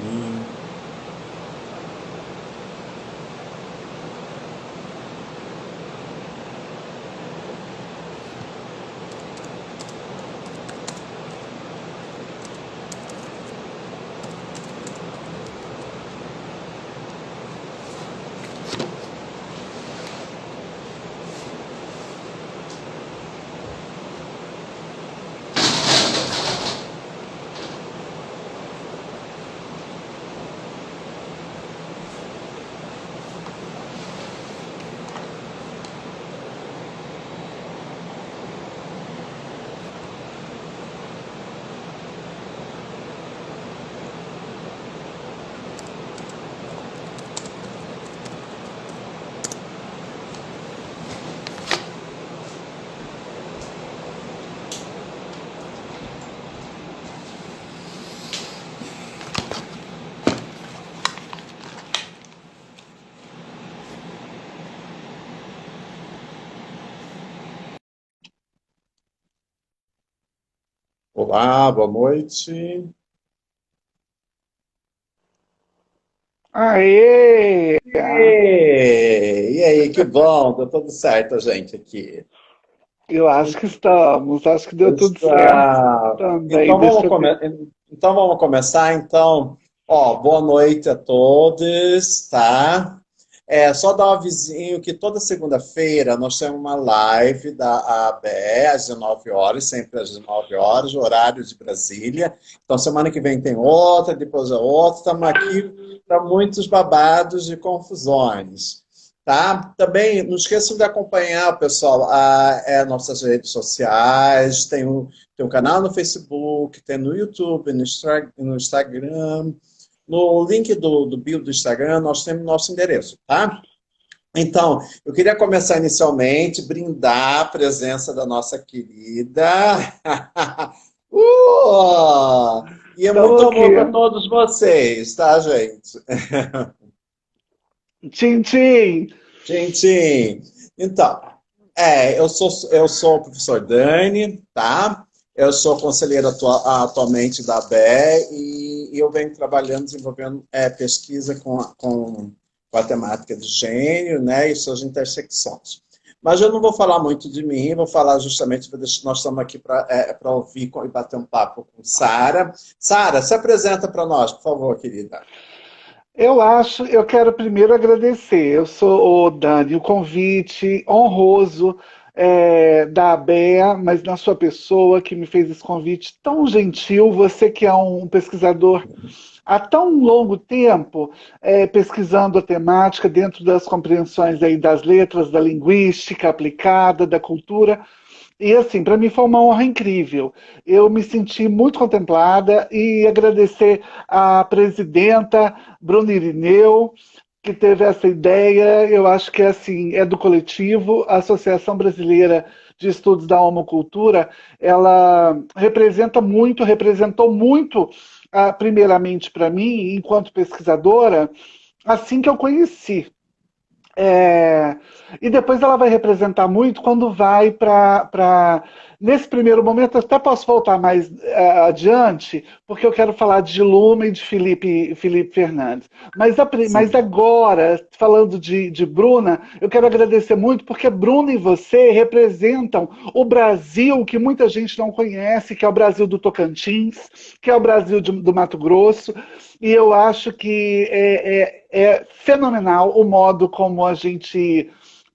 Hum. Olá, boa noite. Aê! E aí, que bom, deu tudo certo, gente, aqui. Eu acho que estamos, acho que deu tudo certo Está. também. Então Deixa vamos, eu ver. então vamos começar, então. Ó, boa noite a todos, tá? Só dar um avisinho que toda segunda-feira nós temos uma live da ABE às 19 horas, sempre às 19 horas, horário de Brasília. Então semana que vem tem outra, depois a outra. Estamos aqui para muitos babados e confusões. Tá? Também não esqueçam de acompanhar, pessoal, nossas redes sociais, tem um canal no Facebook, tem no YouTube, no Instagram. No link do bio do Instagram, nós temos nosso endereço, tá? Então, eu queria começar inicialmente, brindar a presença da nossa querida. E é Estamos muito aqui. amor para todos vocês, tá, gente? Tchim, tchim. Gente, então, eu sou o professor Dani, tá? Eu sou conselheiro atualmente da ABE e eu venho trabalhando, desenvolvendo pesquisa com a temática de gênero, né, e suas intersecções. Mas eu não vou falar muito de mim, vou falar justamente, nós estamos aqui para ouvir e bater um papo com Sara. Sara, se apresenta para nós, por favor, querida. Eu quero primeiro agradecer. Eu sou o Dani, o convite honroso da ABEA, mas na sua pessoa que me fez esse convite tão gentil. Você que é um pesquisador há tão longo tempo pesquisando a temática dentro das compreensões aí das letras, da linguística aplicada, da cultura. E assim, para mim foi uma honra incrível. Eu me senti muito contemplada e agradecer à presidenta Bruna Irineu, que teve essa ideia. Eu acho que assim, é do coletivo, a Associação Brasileira de Estudos da Homocultura, ela representou muito, primeiramente para mim, enquanto pesquisadora, assim que eu conheci. É, e depois ela vai representar muito quando vai para. Nesse primeiro momento, até posso voltar mais adiante, porque eu quero falar de Luma e de Felipe Fernandes. Mas Sim. agora, falando de Bruna, eu quero agradecer muito, porque Bruna e você representam o Brasil que muita gente não conhece, que é o Brasil do Tocantins, que é o Brasil do Mato Grosso, e eu acho que é fenomenal o modo como a gente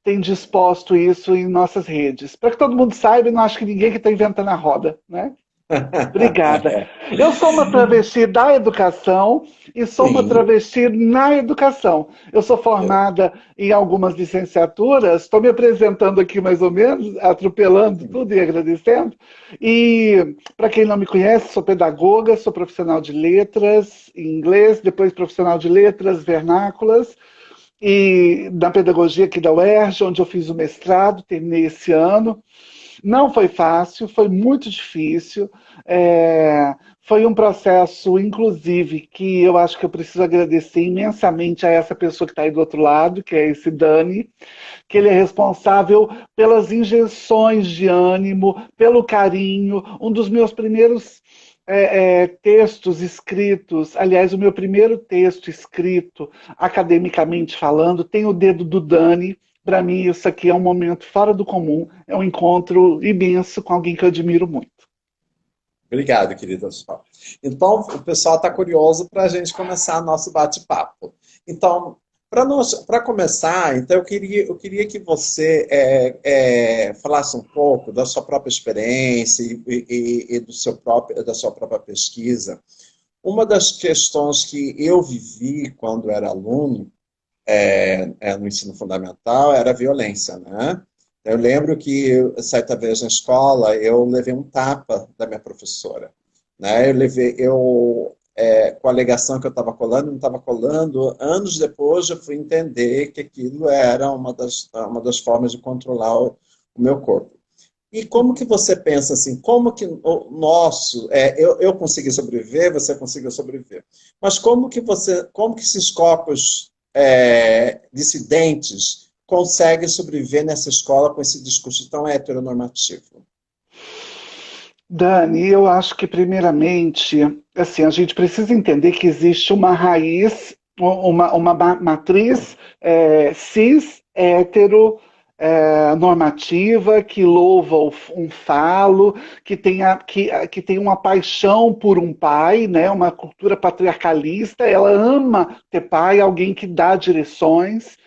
tem disposto isso em nossas redes. Para que todo mundo saiba, e não acho que ninguém que está inventando a roda, né? Obrigada. Eu sou uma travesti da educação e sou uma Sim. travesti na educação. Eu sou formada em algumas licenciaturas, estou me apresentando aqui mais ou menos, atropelando tudo e agradecendo. E, para quem não me conhece, sou pedagoga, sou profissional de letras em inglês, depois profissional de letras vernáculas, e na pedagogia aqui da UERJ, onde eu fiz o mestrado, terminei esse ano. Não foi fácil, foi muito difícil. Foi um processo, inclusive, que eu acho que eu preciso agradecer imensamente a essa pessoa que está aí do outro lado, que é esse Dani, que ele é responsável pelas injeções de ânimo, pelo carinho. Um dos meus primeiros textos escritos, aliás, o meu primeiro texto escrito, academicamente falando, tem o dedo do Dani. Para mim, isso aqui é um momento fora do comum, é um encontro imenso com alguém que eu admiro muito. Obrigado, querida Sol. Então, o pessoal está curioso para a gente começar nosso bate-papo. Então, para começar, então eu queria que você falasse um pouco da sua própria experiência e da sua própria pesquisa. Uma das questões que eu vivi quando era aluno no ensino fundamental era a violência, né? Eu lembro que, certa vez na escola, eu levei um tapa da minha professora, né? Com a alegação que eu estava colando, não estava colando. Anos depois, eu fui entender que aquilo era uma das formas de controlar o meu corpo. E como que você pensa assim, como que o nosso, eu consegui sobreviver, você conseguiu sobreviver, mas como que esses corpos dissidentes conseguem sobreviver nessa escola com esse discurso tão heteronormativo? Dani, eu acho que primeiramente, assim, a gente precisa entender que existe uma raiz, uma matriz cis, hétero, normativa, que louva um falo, que tem uma paixão por um pai, né, uma cultura patriarcalista, ela ama ter pai, alguém que dá direções,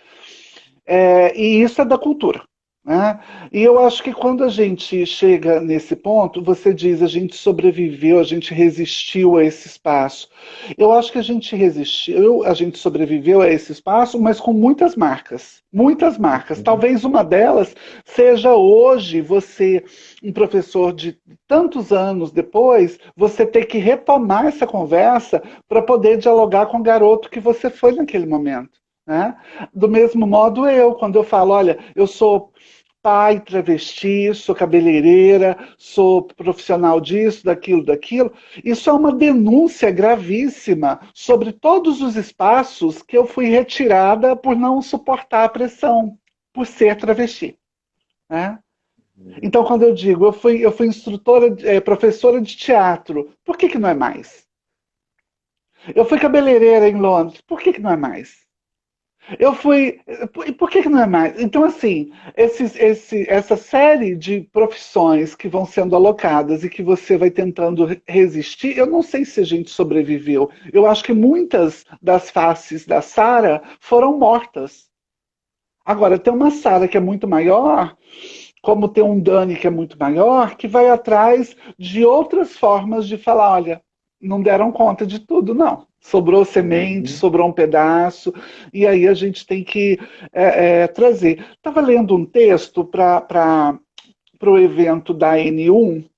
e isso é da cultura. Né? E eu acho que quando a gente chega nesse ponto, você diz a gente sobreviveu, a gente resistiu a esse espaço. Eu acho que a gente resistiu, a gente sobreviveu a esse espaço, mas com muitas marcas. Muitas marcas. Talvez uma delas seja hoje você, um professor de tantos anos depois, você ter que retomar essa conversa para poder dialogar com o garoto que você foi naquele momento. Né? Do mesmo modo quando eu falo, olha, eu sou pai, travesti, sou cabeleireira, sou profissional disso, daquilo, isso é uma denúncia gravíssima sobre todos os espaços que eu fui retirada por não suportar a pressão, por ser travesti. Né? Então, quando eu digo, eu fui instrutora, professora de teatro, por que não é mais? Eu fui cabeleireira em Londres, por que não é mais? Eu fui. Por que não é mais? Então, assim, essa série de profissões que vão sendo alocadas e que você vai tentando resistir, eu não sei se a gente sobreviveu. Eu acho que muitas das faces da Sara foram mortas. Agora, tem uma Sara que é muito maior, como tem um Dani que é muito maior, que vai atrás de outras formas de falar: olha, não deram conta de tudo, não. Sobrou semente, Uhum. sobrou um pedaço, e aí a gente tem que trazer. Estava lendo um texto para o evento da N1,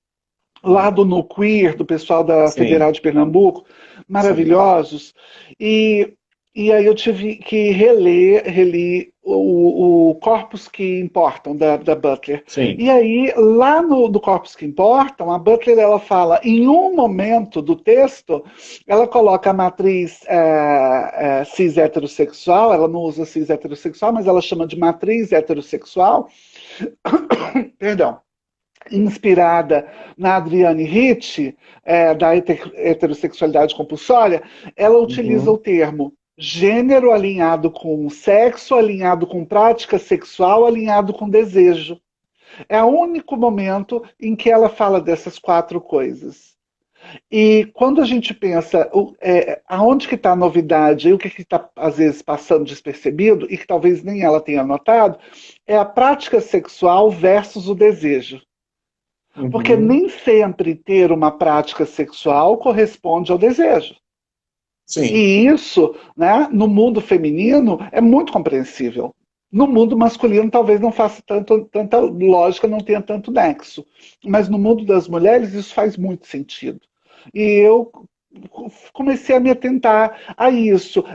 lá do No Queer, do pessoal da Federal Sim, de Pernambuco, sim. maravilhosos, e, e aí eu tive que reli o Corpos que Importam, da Butler. E Sim. aí, lá no Corpos que Importam, a Butler ela fala, em um momento do texto, ela coloca a matriz cis heterossexual, ela não usa cis heterossexual, mas ela chama de matriz heterossexual, perdão, inspirada na Adrienne Rich, da heterossexualidade compulsória, ela utiliza o Uhum. termo gênero alinhado com sexo, alinhado com prática sexual, alinhado com desejo. É o único momento em que ela fala dessas quatro coisas. E quando a gente pensa aonde que está a novidade e o que está, às vezes, passando despercebido, e que talvez nem ela tenha notado, é a prática sexual versus o desejo. Porque Uhum. nem sempre ter uma prática sexual corresponde ao desejo. Sim. E isso, né, no mundo feminino, é muito compreensível. No mundo masculino, talvez não faça tanta lógica, não tenha tanto nexo. Mas no mundo das mulheres, isso faz muito sentido. E eu comecei a me atentar a isso,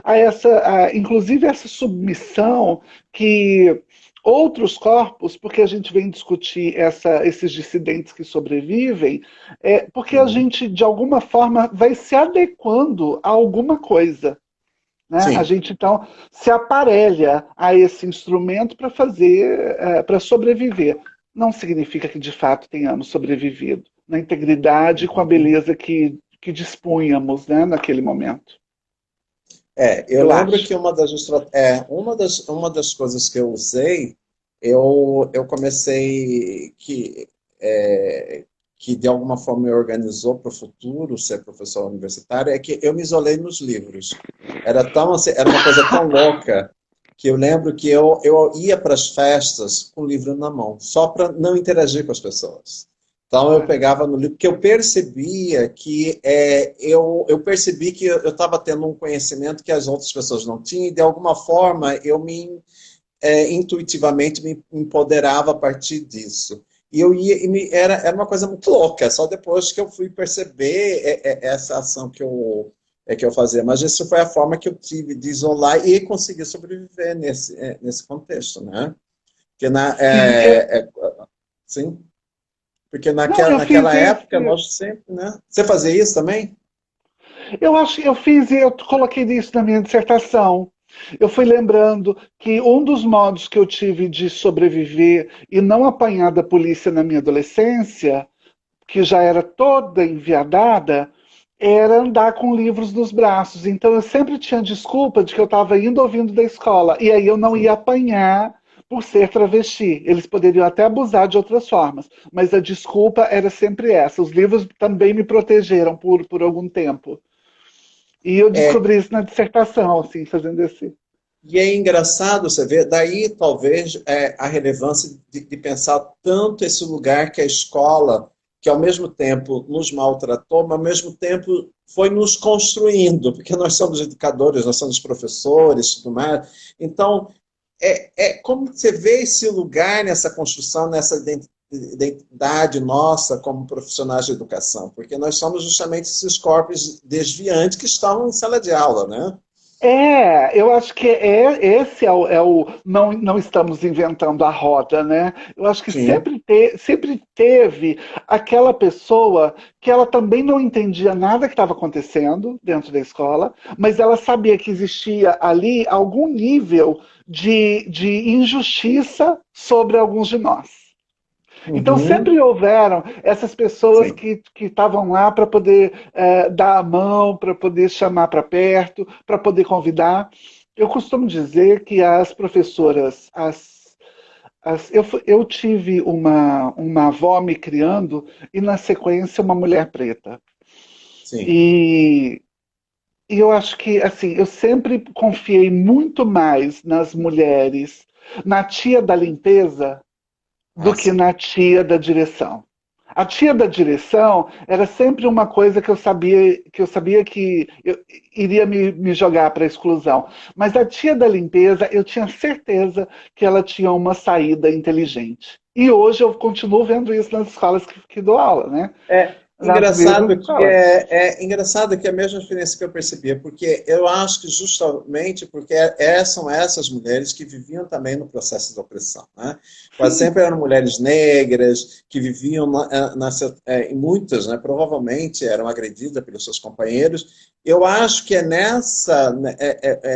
inclusive essa submissão que outros corpos, porque a gente vem discutir esses dissidentes que sobrevivem, porque a Uhum. gente, de alguma forma, vai se adequando a alguma coisa. Né? A Sim. gente, então, se aparelha a esse instrumento para sobreviver. Não significa que, de fato, tenhamos sobrevivido. na integridade e com a beleza que dispunhamos, né, naquele momento. Eu Eu lembro acho. que uma das coisas que eu usei, eu comecei que de alguma forma me organizou para o futuro ser professor universitário, é que eu me isolei nos livros. Era tão assim, era uma coisa tão louca que eu lembro que eu ia para as festas com o livro na mão, só para não interagir com as pessoas. Então eu Olha. pegava no livro, porque eu percebia que eu percebi que eu estava tendo um conhecimento que as outras pessoas não tinham, e de alguma forma eu intuitivamente me empoderava a partir disso. E eu ia, era uma coisa muito louca, só depois que eu fui perceber essa ação que eu fazia. Mas isso foi a forma que eu tive de isolar e conseguir sobreviver nesse contexto, né? Porque Sim, sim, porque não, eu fiz naquela época esse. nós sempre, né? Você fazia isso também? Eu acho que eu fiz e eu coloquei isso na minha dissertação. Eu fui lembrando que um dos modos que eu tive de sobreviver e não apanhar da polícia na minha adolescência, que já era toda enviadada, era andar com livros nos braços. Então eu sempre tinha desculpa de que eu estava indo ou vindo da escola. E aí eu não ia Sim. apanhar por ser travesti. Eles poderiam até abusar de outras formas, mas a desculpa era sempre essa. Os livros também me protegeram por algum tempo. E eu É, descobri isso na dissertação, assim, fazendo esse. e é engraçado você ver, daí talvez a relevância de pensar tanto esse lugar que a escola, que ao mesmo tempo nos maltratou, mas ao mesmo tempo foi nos construindo, porque nós somos educadores, nós somos professores, tudo mais. Então, como você vê esse lugar nessa construção, nessa identidade nossa como profissionais de educação, porque nós somos justamente esses corpos desviantes que estão em sala de aula, né? Eu acho que esse não, não estamos inventando a roda, né? Eu acho que Sim. sempre teve aquela pessoa que ela também não entendia nada que estava acontecendo dentro da escola, mas ela sabia que existia ali algum nível de injustiça sobre alguns de nós. Então Uhum. sempre houveram essas pessoas Sim. que estavam lá para poder dar a mão, para poder chamar para perto, para poder convidar. Eu costumo dizer que as professoras, eu tive uma avó me criando e na sequência uma mulher preta. Sim. E, e eu acho que assim, eu sempre confiei muito mais nas mulheres, na tia da limpeza do Ah, que sim. na tia da direção. A tia da direção era sempre uma coisa que eu iria me jogar para a exclusão. Mas a tia da limpeza, eu tinha certeza que ela tinha uma saída inteligente. E hoje eu continuo vendo isso nas escolas que dou aula, né? Nas mesmas escolas. Engraçado que é a mesma diferença que eu percebia, porque eu acho que justamente porque são essas mulheres que viviam também no processo de opressão, né? Quase Sim. sempre eram mulheres negras que viviam e muitas, né, provavelmente eram agredidas pelos seus companheiros. Eu acho que é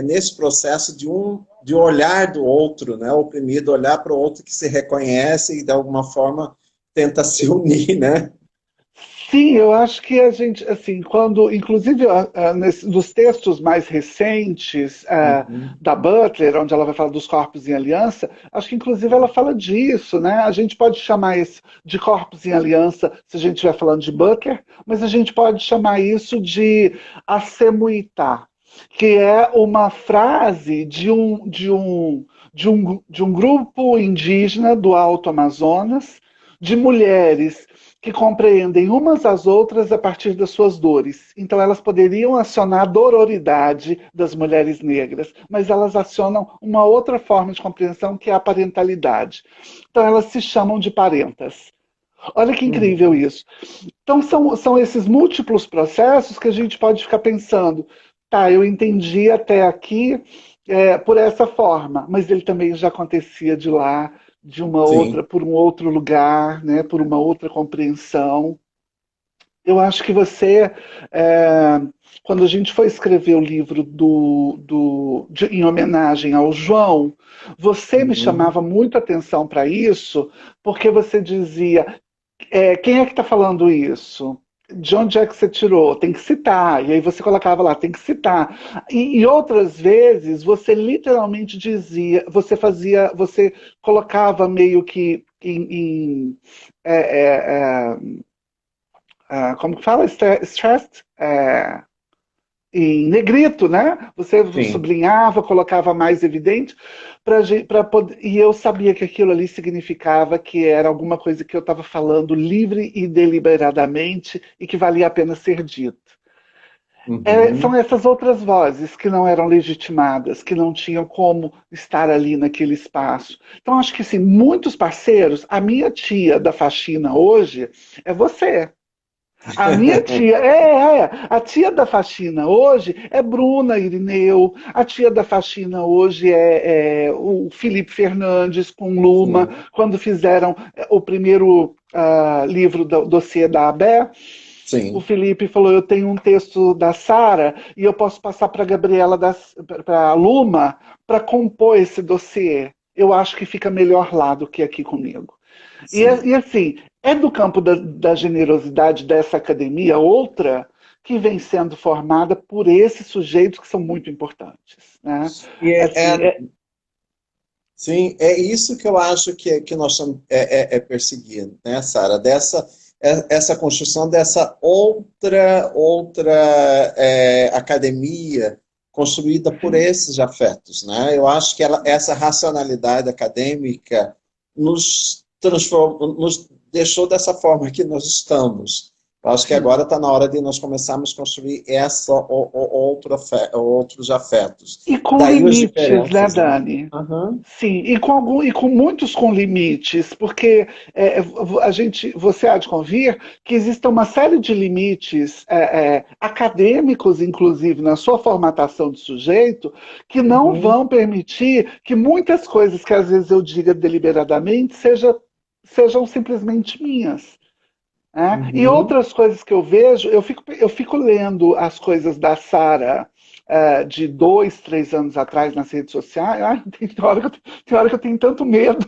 nesse processo de olhar do outro, né, oprimido, olhar para o outro que se reconhece e de alguma forma tenta se unir, né? Sim, eu acho que a gente, assim, quando, inclusive, nos textos mais recentes Uhum. da Butler, onde ela vai falar dos corpos em aliança, acho que inclusive ela fala disso, né? A gente pode chamar isso de corpos em aliança se a gente estiver falando de Butler, mas a gente pode chamar isso de assemuitá, que é uma frase de um grupo indígena do Alto Amazonas, de mulheres que compreendem umas às outras a partir das suas dores. Então, elas poderiam acionar a dororidade das mulheres negras, mas elas acionam uma outra forma de compreensão que é a parentalidade. Então, elas se chamam de parentas. Olha que incrível Uhum. isso. Então, são esses múltiplos processos que a gente pode ficar pensando. Tá, eu entendi até aqui por essa forma, mas ele também já acontecia de lá, de uma outra, Sim. por um outro lugar, né, por uma outra compreensão. Eu acho que você, é, quando a gente foi escrever o livro em homenagem ao João, você me Uhum. chamava muito atenção para isso, porque você dizia Quem é que está falando isso? De onde é que você tirou? Tem que citar. E aí você colocava lá, tem que citar. E outras vezes você literalmente dizia, você colocava meio que é, é, como que fala? Stressed? Em negrito, né? Você Sim. sublinhava, colocava mais evidente, para poder. E eu sabia que aquilo ali significava que era alguma coisa que eu estava falando livre e deliberadamente e que valia a pena ser dito. São Uhum. essas outras vozes que não eram legitimadas, que não tinham como estar ali naquele espaço. Então, acho que, assim, muitos parceiros, a minha tia da faxina hoje é você. A minha tia, a tia da faxina hoje é Bruna Irineu, a tia da faxina hoje é o Felipe Fernandes com Luma, Sim, quando fizeram o primeiro livro do dossiê da ABé. O sim. Felipe falou: eu tenho um texto da Sara e eu posso passar para a Gabriela, para a Luma, para compor esse dossiê. Eu acho que fica melhor lá do que aqui comigo. Sim. E assim, é do campo da generosidade dessa academia outra que vem sendo formada por esses sujeitos que são muito importantes. Né? E Assim, sim, é isso que eu acho que nós estamos perseguindo, né, Sara? Essa construção dessa outra academia construída por sim. esses afetos, né? Eu acho que essa racionalidade acadêmica nos transformou, nos deixou dessa forma que nós estamos. Eu acho que Sim. agora está na hora de nós começarmos a construir outros afetos. E com Daí as limites, né, diferenças, né? Dani? Aham. Sim, e com muitos com limites, porque você há de convir que existe uma série de limites acadêmicos, inclusive, na sua formatação de sujeito, que não Uhum, vão permitir que muitas coisas que às vezes eu diga deliberadamente sejam simplesmente minhas. Né? E uhum. outras coisas que eu vejo, eu fico lendo as coisas da Sara de 2, 3 anos atrás nas redes sociais. Ai, tem hora que eu tenho tanto medo.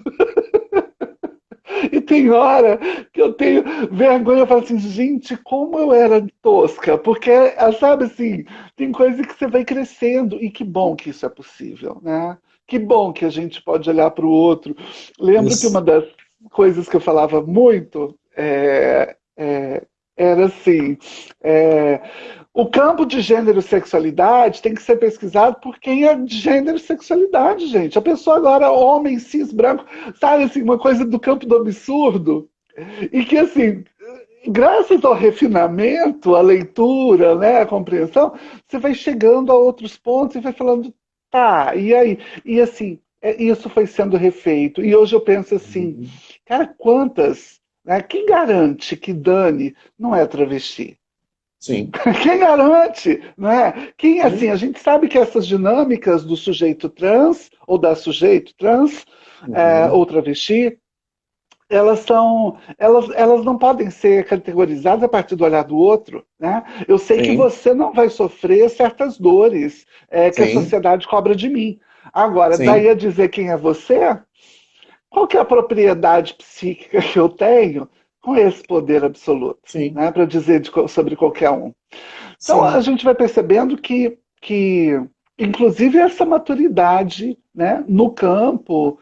E tem hora que eu tenho vergonha. Eu falo assim, gente, como eu era tosca. Porque, sabe assim, tem coisa que você vai crescendo. E que bom que isso é possível, né? Que bom que a gente pode olhar para o outro. Lembro que uma Isso. das coisas que eu falava muito era assim: é, o campo de gênero e sexualidade tem que ser pesquisado por quem é de gênero e sexualidade, gente. A pessoa agora, homem, cis, branco, sabe assim, uma coisa do campo do absurdo. E que, assim, graças ao refinamento, à leitura, né, à compreensão, você vai chegando a outros pontos e vai falando, tá, e aí? E assim, isso foi sendo refeito. E hoje eu penso assim, Uhum. cara, quantas, né, quem garante que Dani não é travesti? Sim. Quem garante, né? Quem, assim, Sim. a gente sabe que essas dinâmicas do sujeito trans, ou da sujeito trans, Uhum. ou travesti, elas não podem ser categorizadas a partir do olhar do outro, né? Eu sei que Sim. você não vai sofrer certas dores que a Sim. sociedade cobra de mim. Agora, daí Sim. a dizer quem é você, qual que é a propriedade psíquica que eu tenho com esse poder absoluto, Sim. né? Para dizer sobre qualquer um. Então a Sim. gente vai percebendo que inclusive, essa maturidade, né, no campo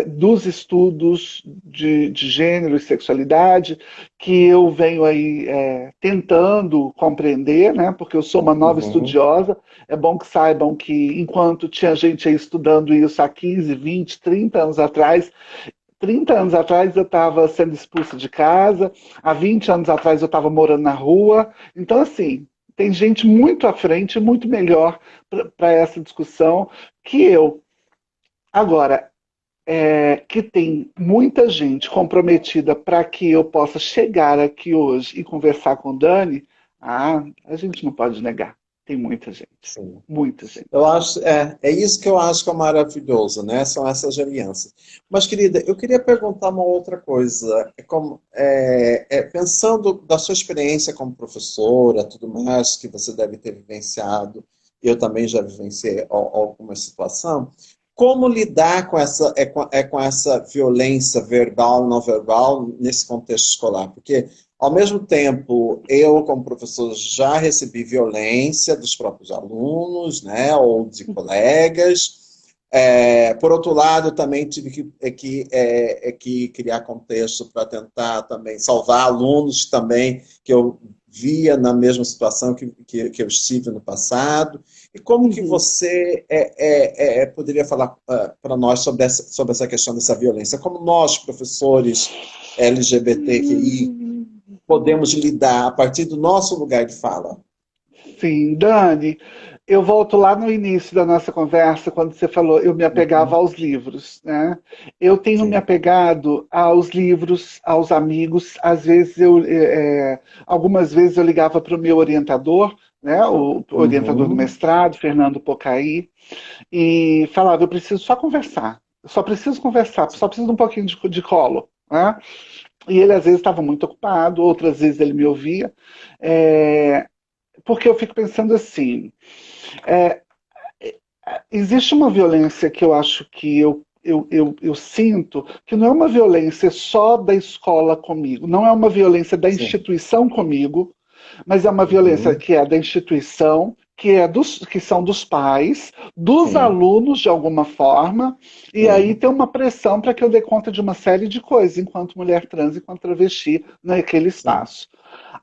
dos estudos de gênero e sexualidade, que eu venho aí tentando compreender, né, porque eu sou uma nova Uhum. estudiosa. É bom que saibam que, enquanto tinha gente aí estudando isso há 15, 20, 30 anos atrás, 30 anos atrás eu estava sendo expulsa de casa, há 20 anos atrás eu estava morando na rua. Então, assim, tem gente muito à frente, muito melhor para essa discussão que eu. Agora, que tem muita gente comprometida para que eu possa chegar aqui hoje e conversar com o Dani, a gente não pode negar. Tem muita gente. Sim. Muita gente. Eu acho, é isso que eu acho que é maravilhoso, né? São essas alianças. Mas, querida, eu queria perguntar uma outra coisa. Pensando da sua experiência como professora, tudo mais que você deve ter vivenciado, eu também já vivenciei alguma situação. como lidar com com essa violência verbal, não verbal, nesse contexto escolar? Porque, ao mesmo tempo, eu, como professor, já recebi violência dos próprios alunos, né, ou de colegas. Por outro lado, também tive que criar contexto para tentar também salvar alunos também que eu via na mesma situação que eu estive no passado. E como que você poderia falar para nós sobre essa questão dessa violência? Como nós, professores LGBTQI, podemos lidar a partir do nosso lugar de fala? Sim, Dani, eu volto lá no início da nossa conversa, quando você falou, eu me apegava Uhum. aos livros, né? Eu tenho me Sim. apegado aos livros, aos amigos. Às vezes algumas vezes eu ligava para o meu orientador, né? O orientador do Uhum. mestrado, Fernando Pocaí, e falava, eu preciso só conversar. Eu só preciso conversar, só preciso de um pouquinho de colo, né? E ele às vezes estava muito ocupado, outras vezes ele me ouvia. É, porque eu fico pensando assim, é, existe uma violência que eu acho que eu sinto que não é uma violência só da escola comigo, não é uma violência da Sim. instituição comigo, mas é uma violência Uhum. que é da instituição, que são dos pais, dos Sim. alunos de alguma forma, e aí Sim. tem uma pressão para que eu dê conta de uma série de coisas enquanto mulher trans, enquanto travesti naquele Sim. espaço.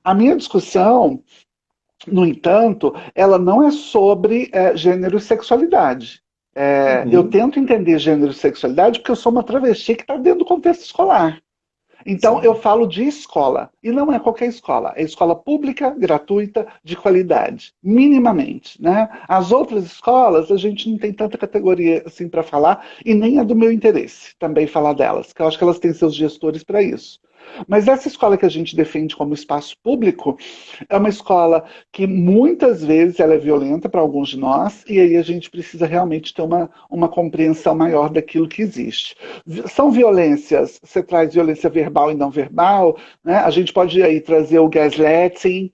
A minha discussão, no entanto, ela não é sobre gênero e sexualidade. Eu Uhum. tento entender gênero e sexualidade porque eu sou uma travesti que está dentro do contexto escolar. Então, eu Sim. falo de escola, e não é qualquer escola, é escola pública, gratuita, de qualidade, minimamente. Né? As outras escolas, a gente não tem tanta categoria assim para falar, e nem é do meu interesse também falar delas, que eu acho que elas têm seus gestores para isso. Mas essa escola que a gente defende como espaço público é uma escola que muitas vezes ela é violenta para alguns de nós, e aí a gente precisa realmente ter uma compreensão maior daquilo que existe. São violências, você traz violência verbal e não verbal, né? A gente pode aí trazer o gaslighting,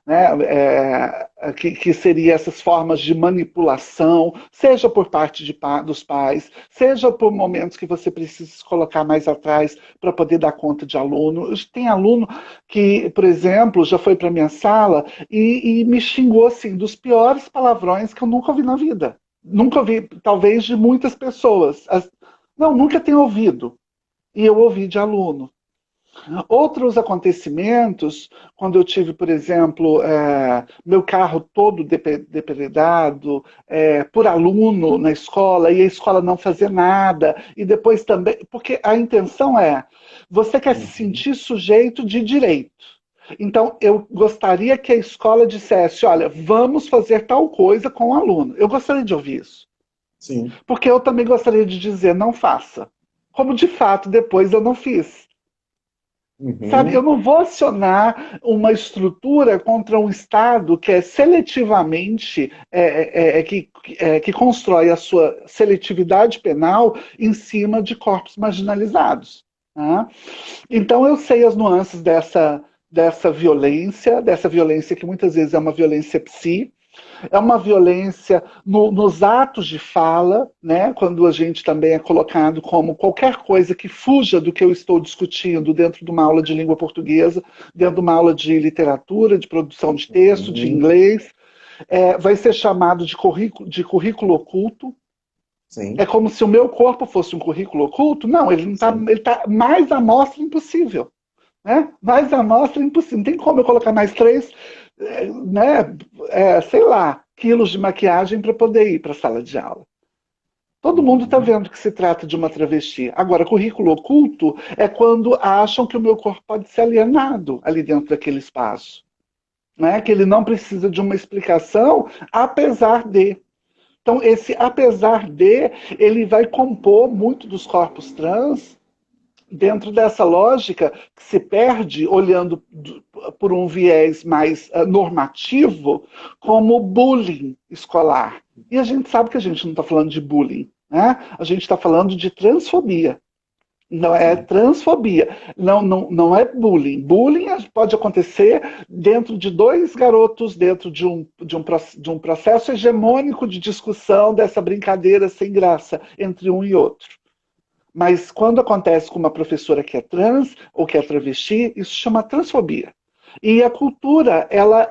né? Que seria essas formas de manipulação, seja por parte dos pais, seja por momentos que você precisa se colocar mais atrás para poder dar conta de aluno. Tem aluno que, por exemplo, já foi para minha sala e me xingou assim dos piores palavrões que eu nunca ouvi na vida. Nunca ouvi, talvez de muitas pessoas. Não, nunca tenho ouvido. E eu ouvi de aluno. Outros acontecimentos, quando eu tive, por exemplo, meu carro todo depredado por aluno na escola e a escola não fazer nada, e depois também, porque a intenção você quer se Uhum. sentir sujeito de direito. Então, eu gostaria que a escola dissesse, olha, vamos fazer tal coisa com o aluno. Eu gostaria de ouvir isso. Sim. Porque eu também gostaria de dizer, não faça. Como de fato depois eu não fiz. Sabe, eu Uhum. não vou acionar uma estrutura contra um Estado que é seletivamente, que constrói a sua seletividade penal em cima de corpos marginalizados. Tá? Então eu sei as nuances dessa violência que muitas vezes é uma violência psi, é uma violência nos atos de fala, né? Quando a gente também é colocado como qualquer coisa que fuja do que eu estou discutindo dentro de uma aula de língua portuguesa, dentro de uma aula de literatura, de produção de texto, de Uhum. inglês, vai ser chamado de currículo oculto. É Sim. como se o meu corpo fosse um currículo oculto. Não, Sim. ele tá mais amostra impossível. Né? Mais amostra impossível. Não tem como eu colocar mais 3, né, sei lá, quilos de maquiagem para poder ir para a sala de aula. Todo mundo está Uhum. vendo que se trata de uma travesti. Agora, currículo oculto é quando acham que o meu corpo pode ser alienado ali dentro daquele espaço. Né? Que ele não precisa de uma explicação, apesar de. Então, esse apesar de, ele vai compor muito dos corpos trans dentro dessa lógica que se perde olhando por um viés mais normativo, como bullying escolar. E a gente sabe que a gente não está falando de bullying, né? A gente está falando de transfobia. Não é transfobia. Não, não, não é bullying. Bullying pode acontecer dentro de dois garotos, dentro de um processo hegemônico de discussão dessa brincadeira sem graça entre um e outro. Mas quando acontece com uma professora que é trans ou que é travesti, isso chama transfobia. E a cultura, ela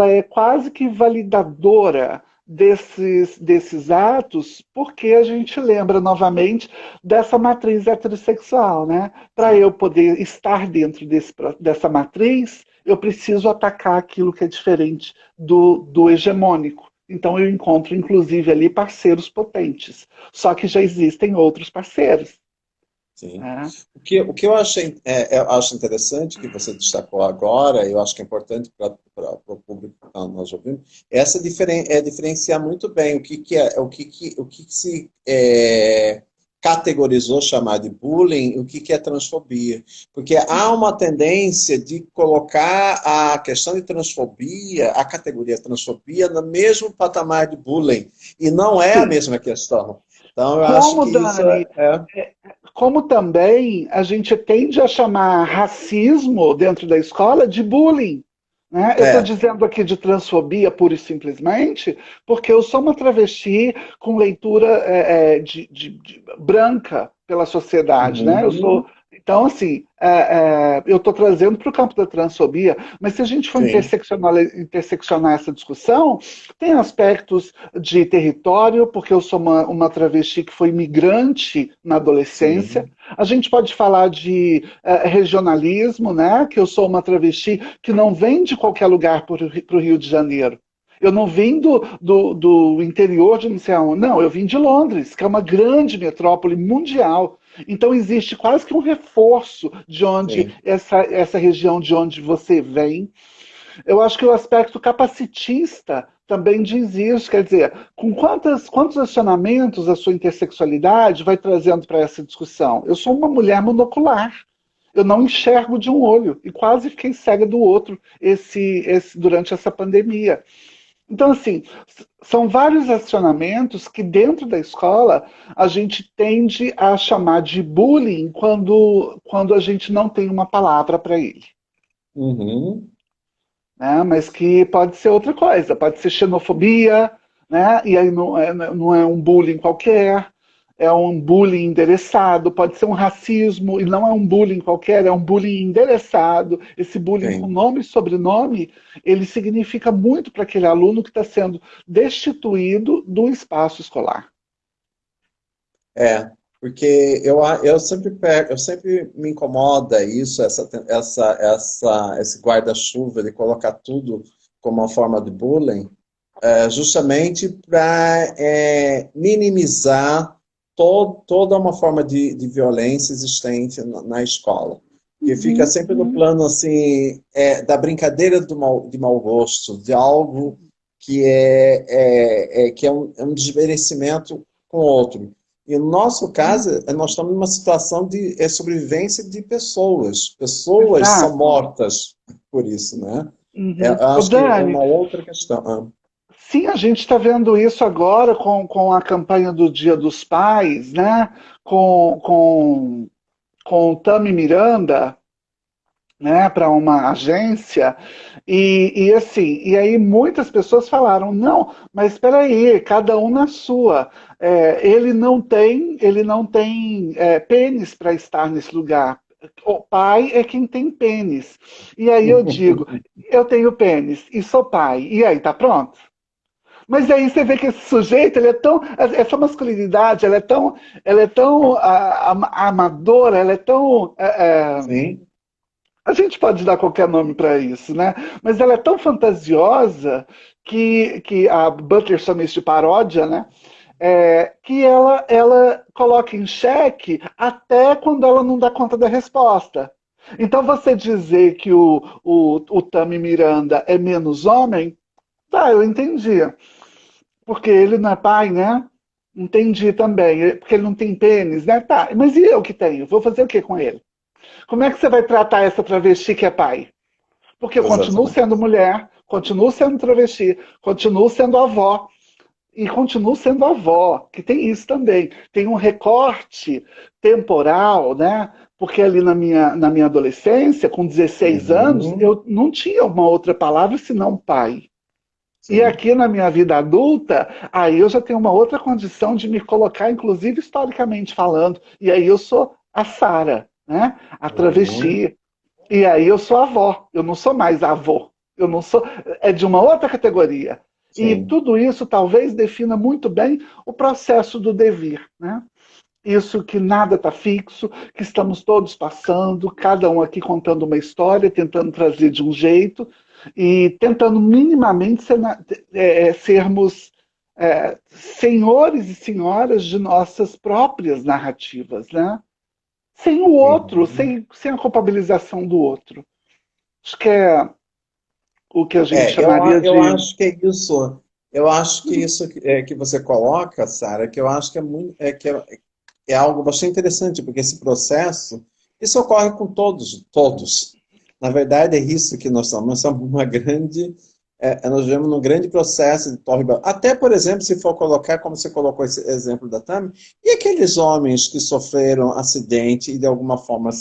é quase que validadora desses atos, porque a gente lembra novamente dessa matriz heterossexual, né? Para eu poder estar dentro dessa matriz, eu preciso atacar aquilo que é diferente do hegemônico. Então eu encontro, inclusive, ali parceiros potentes. Só que já existem outros parceiros. Sim. Né? O que eu achei, eu acho interessante que você destacou agora, eu acho que é importante para o público que nós ouvimos, é diferenciar muito bem o que se categorizou chamar de bullying, o que é transfobia. Porque há uma tendência de colocar a questão de transfobia, a categoria transfobia, no mesmo patamar de bullying, e não é a Sim. mesma questão. Então, eu acho Como, que isso Dani, é. como também a gente tende a chamar racismo dentro da escola de bullying. Né? Eu estou É. dizendo aqui de transfobia pura e simplesmente porque eu sou uma travesti com leitura branca pela sociedade. Né? Eu sou, Uhum. então, assim, eu estou trazendo para o campo da transfobia, mas se a gente for Sim. interseccionar essa discussão, tem aspectos de território, porque eu sou uma travesti que foi migrante na adolescência. Sim. A gente pode falar de regionalismo, né? Que eu sou uma travesti que não vem de qualquer lugar para o Rio de Janeiro. Eu não vim do interior de não sei aonde. Não, eu vim de Londres, que é uma grande metrópole mundial. Então existe quase que um reforço de onde Sim. essa região de onde você vem. Eu acho que o aspecto capacitista também diz isso, quer dizer, com quantos acionamentos a sua intersexualidade vai trazendo para essa discussão? Eu sou uma mulher monocular, eu não enxergo de um olho e quase fiquei cega do outro durante essa pandemia. Então, assim, são vários acionamentos que dentro da escola a gente tende a chamar de bullying quando a gente não tem uma palavra para ele. Uhum. Né? Mas que pode ser outra coisa, pode ser xenofobia, né? E aí não é um bullying qualquer, é um bullying endereçado, pode ser um racismo, e não é um bullying qualquer, é um bullying endereçado. Esse bullying com Sim. nome e sobrenome, ele significa muito para aquele aluno que está sendo destituído do espaço escolar. É, porque eu sempre me incomoda isso, esse guarda-chuva de colocar tudo como uma forma de bullying, justamente para minimizar toda uma forma de violência existente na escola. Que fica Uhum, sempre no uhum. plano assim, da brincadeira de mau gosto, de algo que é um desmerecimento com o outro. E no nosso caso, nós estamos numa situação de sobrevivência de pessoas. Pessoas são Exato. mortas por isso, né? Uhum. Eu Ô, acho que é Dani, uma outra questão. Ah, sim, a gente está vendo isso agora com a campanha do Dia dos Pais, né? Com, com, com o Tami Miranda, né? Para uma agência. E assim, e aí muitas pessoas falaram, não, mas espera aí, cada um na sua. Ele não tem pênis para estar nesse lugar. O pai é quem tem pênis. E aí eu digo, eu tenho pênis e sou pai. E aí, tá pronto? Mas aí você vê que esse sujeito, ele é tão. Essa masculinidade, ela é tão amadora, ela é tão. sim. A gente pode dar qualquer nome para isso, né? Mas ela é tão fantasiosa que a Butler chama isso de paródia, né? Que ela coloca em xeque até quando ela não dá conta da resposta. Então você dizer que o Tami Miranda é menos homem, tá, eu entendi. Porque ele não é pai, né? Entendi também. Porque ele não tem pênis, né? Tá, mas e eu que tenho? Vou fazer o que com ele? Como é que você vai tratar essa travesti que é pai? Porque eu continuo Exatamente. sendo mulher, continuo sendo travesti, continuo sendo avó. e continuo sendo avó, que tem isso também. Tem um recorte temporal, né? Porque ali na minha adolescência, com 16 anos, Uhum. eu não tinha uma outra palavra senão pai. E Sim. aqui na minha vida adulta, aí eu já tenho uma outra condição de me colocar, inclusive historicamente falando. E aí eu sou a Sara, né? A Uhum. travesti. E aí eu sou avó, eu não sou mais avô. Eu não sou, é de uma outra categoria. E Sim. tudo isso talvez defina muito bem o processo do devir, né? Isso que nada está fixo, que estamos todos passando, cada um aqui contando uma história, tentando trazer de um jeito e tentando minimamente sermos senhores e senhoras de nossas próprias narrativas, né? Sem o outro, Uhum. sem a culpabilização do outro. Acho que é o que a gente É, eu, chamaria eu de. acho que é isso. Eu acho que isso que você coloca, Sara, que eu acho que é muito, é algo bastante interessante, porque esse processo, isso ocorre com todos, todos. Na verdade, é isso que nós somos uma grande, nós vivemos num grande processo de torre. Até, por exemplo, se for colocar, como você colocou esse exemplo da Tami, e aqueles homens que sofreram acidente e de alguma forma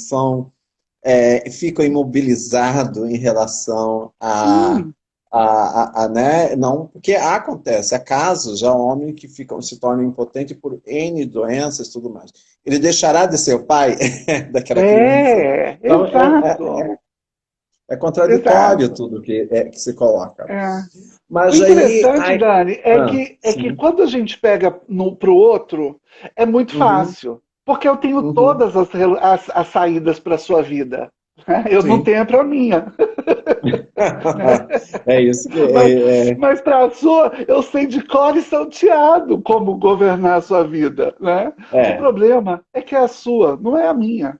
ficam imobilizados em relação Sim, né? Não, porque acontece, há casos, já homem que ficam, se tornam impotente por N doenças e tudo mais. Ele deixará de ser o pai daquela criança? Então, exato, é contraditório exato. tudo que se coloca. É. O Mas interessante, Dani, é que sim. quando a gente pega para o outro, é muito Uhum, fácil. Porque eu tenho uhum, todas as saídas para a sua vida. Né? Eu não sim. tenho para a minha. Né? É isso que Mas, mas para a sua, eu sei de cor e salteado como governar a sua vida. Né? O é, problema é que é a sua, não é a minha.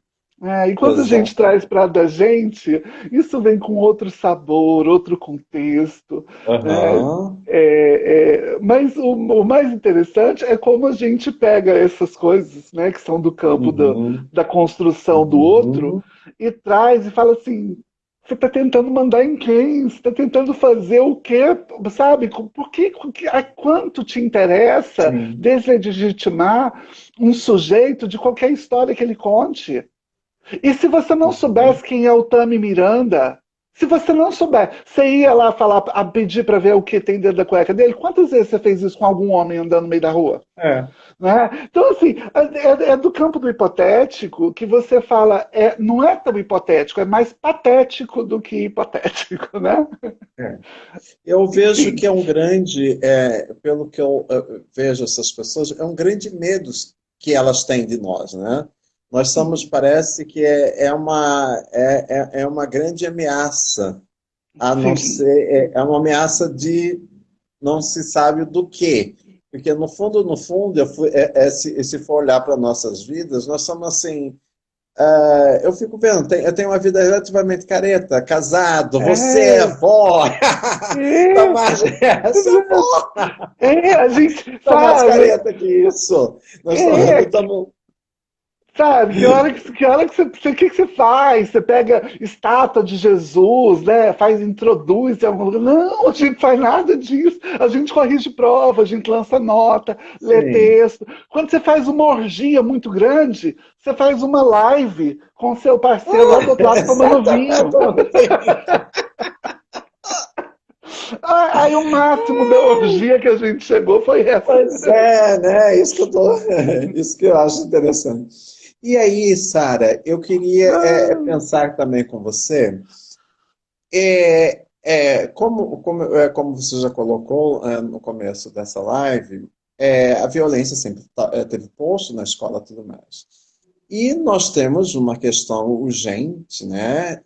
E quando a gente exato. traz para a da gente, isso vem com outro sabor, outro contexto. Né? Aham, Mas o mais interessante é como a gente pega essas coisas, né, que são do campo uhum, da construção do outro, uhum. e traz e fala assim: você está tentando mandar em quem? Você está tentando fazer o quê? Sabe? A quanto te interessa Sim. deslegitimar um sujeito de qualquer história que ele conte? E se você não Uhum. soubesse quem é o Tami Miranda, se você não souber, você ia lá falar, pedir para ver o que tem dentro da cueca dele? Quantas vezes você fez isso com algum homem andando no meio da rua? É. Né? Então, assim, é do campo do hipotético que você fala, não é tão hipotético, é mais patético do que hipotético, né? É. Eu vejo Enfim. que é um grande, pelo que eu vejo essas pessoas, é um grande medo que elas têm de nós, né? Nós somos, Uhum. parece que é uma grande ameaça, a não Sim. ser, é uma ameaça de não se sabe do quê. Porque no fundo, se for olhar para nossas vidas, nós somos assim. Eu fico vendo, eu tenho uma vida relativamente careta, casado, você é É, avó, tá é, mais, você é exato. avó, A gente, tá mais sabe, careta que isso. Nós é, estamos. sabe, o que você faz? Você pega estátua de Jesus, né? Introduz em algum lugar. Não, a gente faz nada disso. A gente corrige prova, a gente lança nota, lê Sim. texto. Quando você faz uma orgia muito grande, você faz uma live com seu parceiro lá do outro lado tomando vinho. Exatamente. Aí o máximo da orgia que a gente chegou foi essa. Pois é, né? Isso que eu tô, isso que eu acho interessante. E aí, Sara, eu queria pensar também com você. Como você já colocou no começo dessa live, a violência sempre teve posto na escola e tudo mais. E nós temos uma questão urgente, né,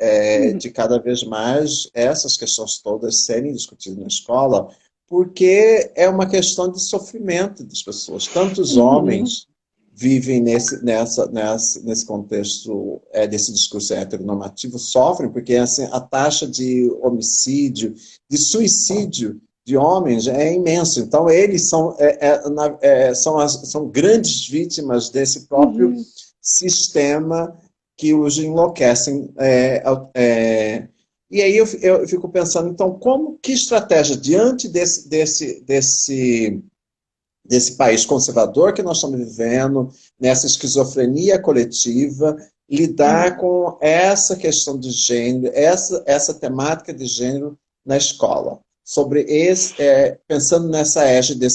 de cada vez mais essas questões todas serem discutidas na escola, porque é uma questão de sofrimento das pessoas. Tantos Uhum. homens vivem nesse contexto desse discurso heteronormativo, sofrem, porque assim, a taxa de homicídio, de suicídio de homens é imenso. Então, eles são grandes vítimas desse próprio Uhum. sistema que os enlouquecem. E aí eu fico pensando, então, que estratégia diante desse desse país conservador que nós estamos vivendo, nessa esquizofrenia coletiva, lidar com essa questão de gênero, essa temática de gênero na escola, sobre pensando nessa égide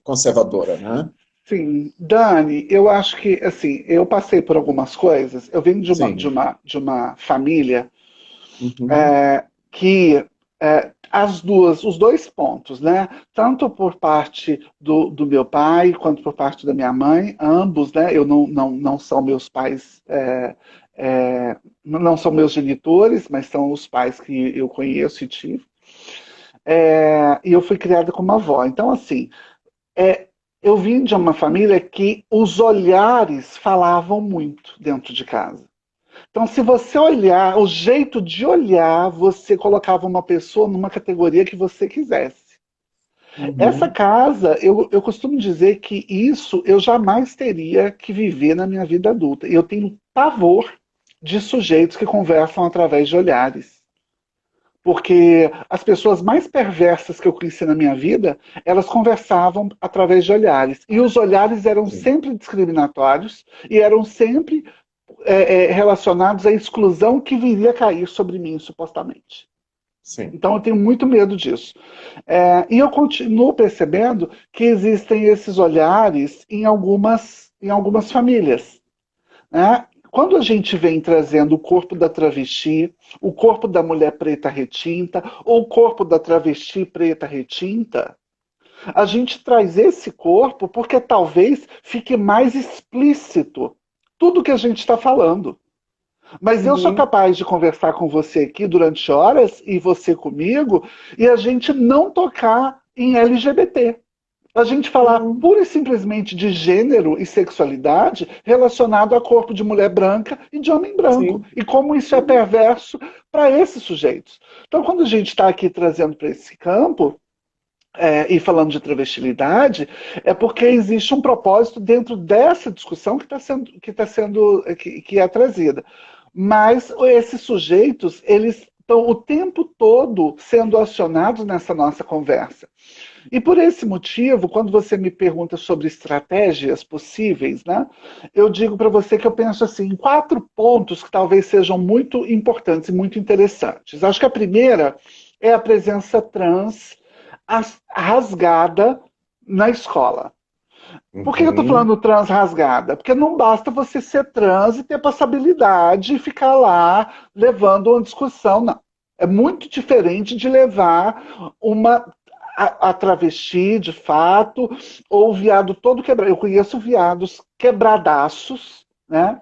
conservadora, né? Sim, Dani, eu acho que, assim, eu passei por algumas coisas. Eu venho Sim. de uma família Uhum. que os dois pontos, né? Tanto por parte do meu pai quanto por parte da minha mãe, ambos, né? Eu não são meus pais, não são meus genitores, mas são os pais que eu conheço e tive. E eu fui criada como avó. Então, assim, é, eu vim de uma família que os olhares falavam muito dentro de casa. Então, se você olhar, o jeito de olhar, você colocava uma pessoa numa categoria que você quisesse. Essa Uhum. casa, eu costumo dizer que isso eu jamais teria que viver na minha vida adulta. E eu tenho pavor de sujeitos que conversam através de olhares. Porque as pessoas mais perversas que eu conheci na minha vida, elas conversavam através de olhares. E os olhares eram Sim. sempre discriminatórios e eram sempre relacionados à exclusão que viria a cair sobre mim, supostamente. Sim. Então eu tenho muito medo disso. E eu continuo percebendo que existem esses olhares em algumas famílias. Né? Quando a gente vem trazendo o corpo da travesti, o corpo da mulher preta retinta, ou o corpo da travesti preta retinta, a gente traz esse corpo porque talvez fique mais explícito tudo que a gente está falando. Mas eu sou Uhum. capaz de conversar com você aqui durante horas, e você comigo, e a gente não tocar em LGBT. A gente falar Uhum. pura e simplesmente de gênero e sexualidade relacionado a corpo de mulher branca e de homem branco. Sim. E como isso é Uhum. perverso para esses sujeitos. Então, quando a gente está aqui trazendo para esse campo, e falando de travestilidade, é porque existe um propósito dentro dessa discussão que é trazida. Mas esses sujeitos, eles estão o tempo todo sendo acionados nessa nossa conversa. E por esse motivo, quando você me pergunta sobre estratégias possíveis, né, eu digo para você que eu penso assim, em 4 pontos que talvez sejam muito importantes e muito interessantes. Acho que a primeira é a presença trans rasgada na escola. Por que eu estou Uhum. falando trans rasgada? Porque não basta você ser trans e ter passabilidade e ficar lá levando uma discussão, não. É muito diferente de levar a travesti, de fato, ou o viado todo quebrado. Eu conheço viados quebradaços, né?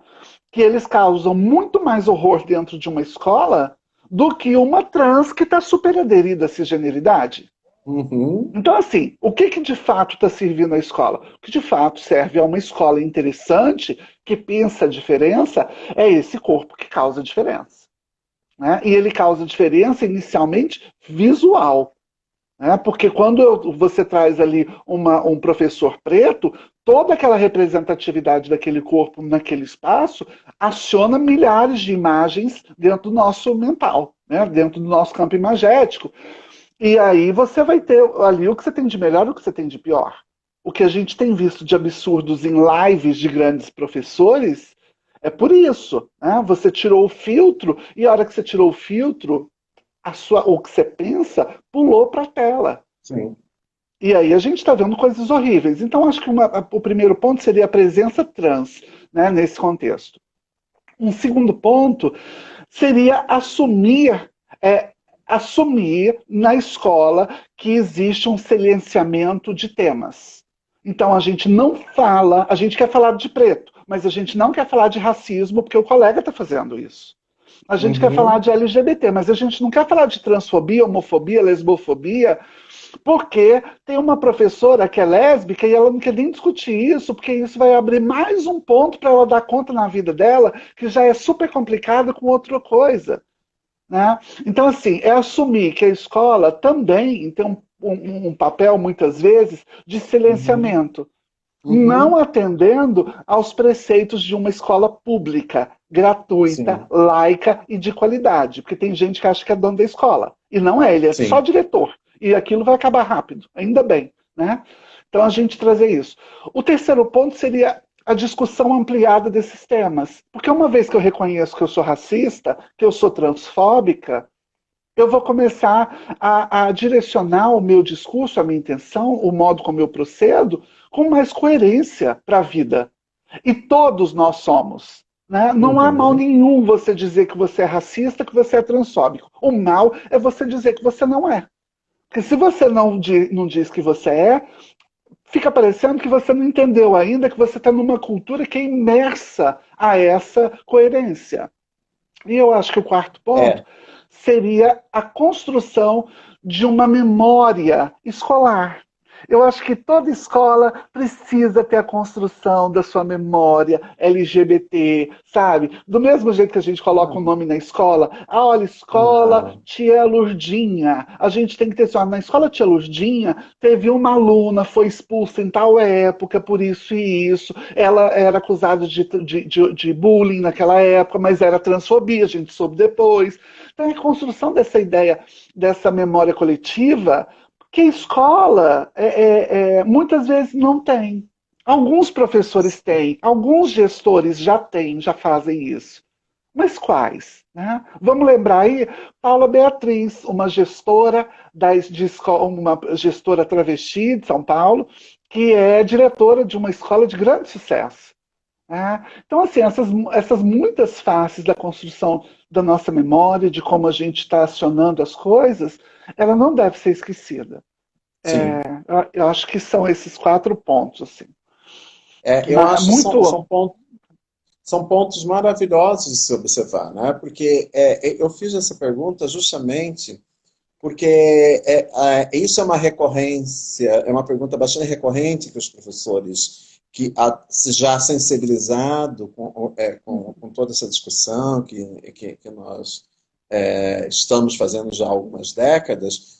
Que eles causam muito mais horror dentro de uma escola do que uma trans que está super aderida à cisgeneridade. Uhum. Então, assim, o que, que de fato está servindo à escola? O que de fato serve a uma escola interessante, que pensa a diferença, é esse corpo que causa diferença. Né? E ele causa diferença inicialmente visual. Né? Porque quando você traz ali um professor preto, toda aquela representatividade daquele corpo naquele espaço aciona milhares de imagens dentro do nosso mental, né? Dentro do nosso campo imagético. E aí você vai ter ali o que você tem de melhor e o que você tem de pior. O que a gente tem visto de absurdos em lives de grandes professores é por isso. Né? Você tirou o filtro e a hora que você tirou o filtro, o que você pensa pulou para a tela. Sim. E aí a gente está vendo coisas horríveis. Então acho que o primeiro ponto seria a presença trans, né, nesse contexto. Um segundo ponto seria é, assumir na escola que existe um silenciamento de temas. Então a gente não fala, a gente quer falar de preto, mas a gente não quer falar de racismo porque o colega está fazendo isso. A gente quer falar Uhum. de LGBT, mas a gente não quer falar de transfobia, homofobia, lesbofobia, porque tem uma professora que é lésbica e ela não quer nem discutir isso, porque isso vai abrir mais um ponto para ela dar conta na vida dela, que já é super complicada com outra coisa. Né? Então, assim, é assumir que a escola também tem um papel, muitas vezes, de Uhum. silenciamento, não Uhum. atendendo aos preceitos de uma escola pública, gratuita, Sim. laica e de qualidade. Porque tem gente que acha que é dono da escola. E não é, ele é só Sim. diretor. E aquilo vai acabar rápido, ainda bem. Né? Então a gente trazer isso. O terceiro ponto seria a discussão ampliada desses temas. Porque uma vez que eu reconheço que eu sou racista, que eu sou transfóbica, eu vou começar a direcionar o meu discurso, a minha intenção, o modo como eu procedo, com mais coerência para a vida. E todos nós somos. Né? Não há mal Uhum. nenhum você dizer que você é racista, que você é transfóbico. O mal é você dizer que você não é. Porque se você não diz que você é, fica parecendo que você não entendeu ainda que você está numa cultura que é imersa a essa coerência. E eu acho que o quarto ponto É, seria a construção de uma memória escolar. Eu acho que toda escola precisa ter a construção da sua memória LGBT, sabe? Do mesmo jeito que a gente coloca um nome na escola. Ah, olha, escola ah, Tia Lurdinha. A gente tem que ter assim, na escola Tia Lurdinha teve uma aluna, foi expulsa em tal época, por isso e isso. Ela era acusada de bullying naquela época, mas era transfobia, a gente soube depois. Então, a construção dessa ideia, dessa memória coletiva, que a escola muitas vezes não tem. Alguns professores têm, alguns gestores já têm, já fazem isso. Mas quais? Né? Vamos lembrar aí, Paula Beatriz, uma gestora uma gestora travesti de São Paulo, que é diretora de uma escola de grande sucesso. Né? Então, assim, essas muitas faces da construção da nossa memória, de como a gente está acionando as coisas, ela não deve ser esquecida. sim. Eu acho que são esses quatro pontos, assim. Eu acho que Muito. são pontos maravilhosos de se observar, né? Porque eu fiz essa pergunta justamente porque isso é uma recorrência, é uma pergunta bastante recorrente que os professores se já sensibilizado com toda essa discussão que nós estamos fazendo já há algumas décadas,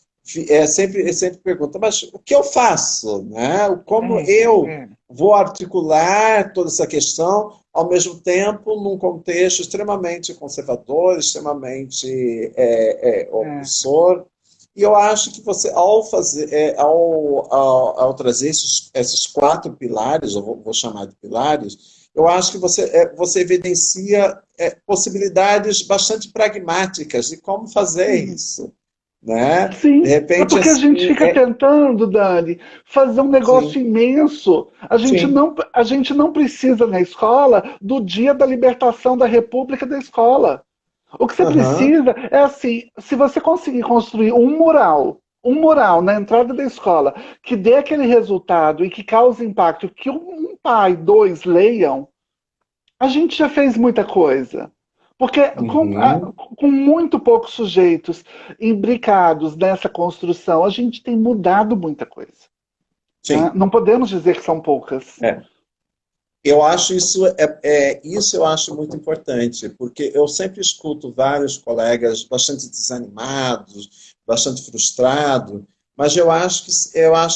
sempre pergunta, mas o que eu faço? Né? Como É, eu é, vou articular toda essa questão ao mesmo tempo num contexto extremamente conservador, extremamente é. opressor. E eu acho que você, ao fazer, ao trazer esses quatro pilares, eu vou chamar de pilares, eu acho que você evidencia possibilidades bastante pragmáticas de como fazer Uhum. isso, né? De Sim, é repente, porque a gente assim, fica tentando, Dani, fazer um negócio sim, imenso. sim, A gente não precisa na escola do dia da libertação da República da escola. O que você aham, precisa é assim, se você conseguir construir um mural na entrada da escola que dê aquele resultado e que cause impacto, que um pai, dois leiam, a gente já fez muita coisa. Porque uhum, com muito poucos sujeitos imbricados nessa construção, a gente tem mudado muita coisa. Né? sim. Não podemos dizer que são poucas. É. Eu acho isso eu acho muito importante, porque eu sempre escuto vários colegas bastante desanimados, bastante frustrados, mas eu acho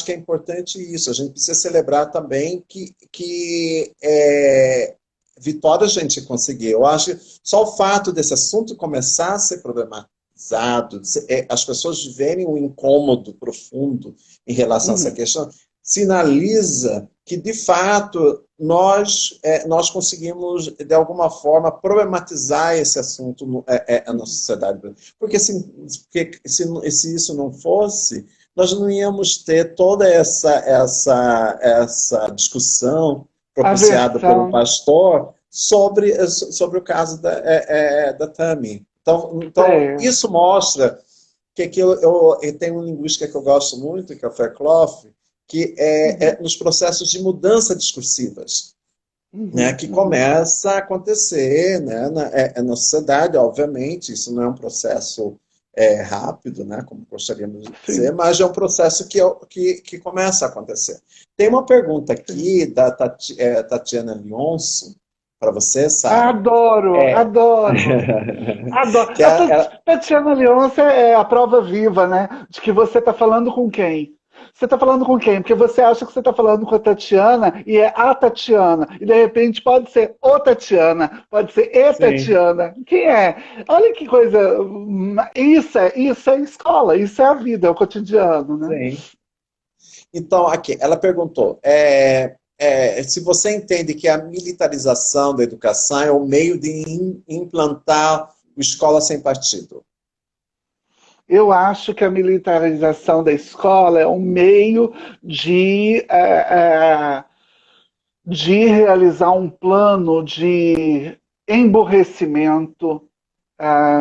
que é importante isso. A gente precisa celebrar também que vitória a gente conseguiu. Eu acho que só o fato desse assunto começar a ser problematizado, as pessoas verem um incômodo profundo em relação a essa Uhum. questão, sinaliza que, de fato, nós conseguimos, de alguma forma, problematizar esse assunto na sociedade. Porque se isso não fosse, nós não íamos ter toda essa discussão A propiciada por um versão. pastor sobre o caso da Tami. Então, É. isso mostra que aquilo, eu tenho um linguística que eu gosto muito, que é o Fairclough, que Uhum. nos processos de mudança discursivas, né, Uhum. que Uhum. começa a acontecer, né, na sociedade, obviamente, isso não é um processo rápido, né, como gostaríamos de dizer, Sim, mas é um processo que começa a acontecer. Tem uma pergunta sim. aqui da Tatiana Leonço, para você, Sara. Adoro, É, adoro. Adoro. que é, Tatiana Leôncia é a prova viva, né? De que você está falando com quem? Você está falando com quem? Porque você acha que você está falando com a Tatiana e é a Tatiana. E de repente pode ser o Tatiana, pode ser e sim, Tatiana. Quem é? Olha que coisa. Isso é escola, isso é a vida, é o cotidiano, né? sim. Então, aqui, ela perguntou, se você entende que a militarização da educação é o meio de implantar o escola sem partido. Eu acho que a militarização da escola é um meio de realizar um plano de emborrecimento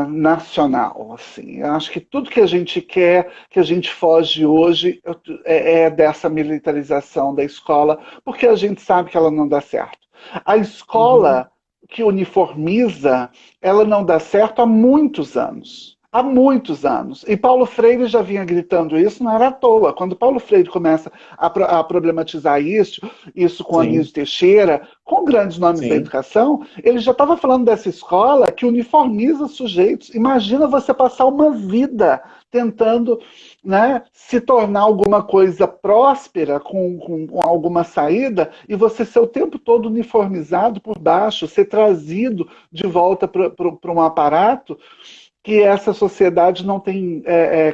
nacional. Assim. Eu acho que tudo que a gente quer, que a gente foge hoje, é dessa militarização da escola, porque a gente sabe que ela não dá certo. A Uhum. escola que uniformiza, ela não dá certo há muitos anos. Há muitos anos. E Paulo Freire já vinha gritando isso, não era à toa. Quando Paulo Freire começa a problematizar isso com Sim, Anísio Teixeira, com grandes nomes da sim, educação, ele já estava falando dessa escola que uniformiza sujeitos. Imagina você passar uma vida tentando, né, se tornar alguma coisa próspera, com alguma saída, e você ser o tempo todo uniformizado por baixo, ser trazido de volta para um aparato que essa sociedade não tem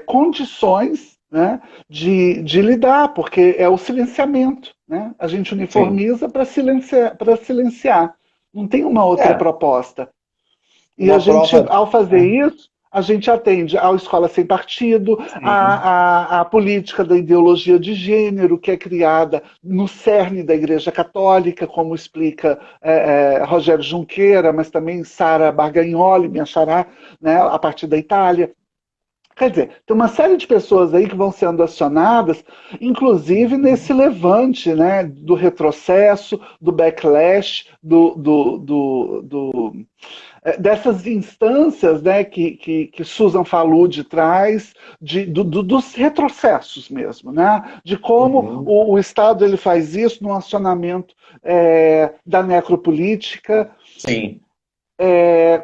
condições, né, de lidar, porque é o silenciamento. Né? A gente sim. uniformiza para silenciar. Não tem uma outra É, proposta. E a uma gente, prova. ao fazer É, isso, a gente atende à escola sem partido, sim. à política da ideologia de gênero, que é criada no cerne da Igreja Católica, como explica Rogério Junqueira, mas também Sara Bargagnoli, minha xará, né, a partir da Itália. Quer dizer, tem uma série de pessoas aí que vão sendo acionadas, inclusive nesse levante, né, do retrocesso, do backlash, dessas instâncias, né, que Susan Faludi traz, dos retrocessos mesmo, né, de como Uhum. o Estado ele faz isso no acionamento da necropolítica, Sim,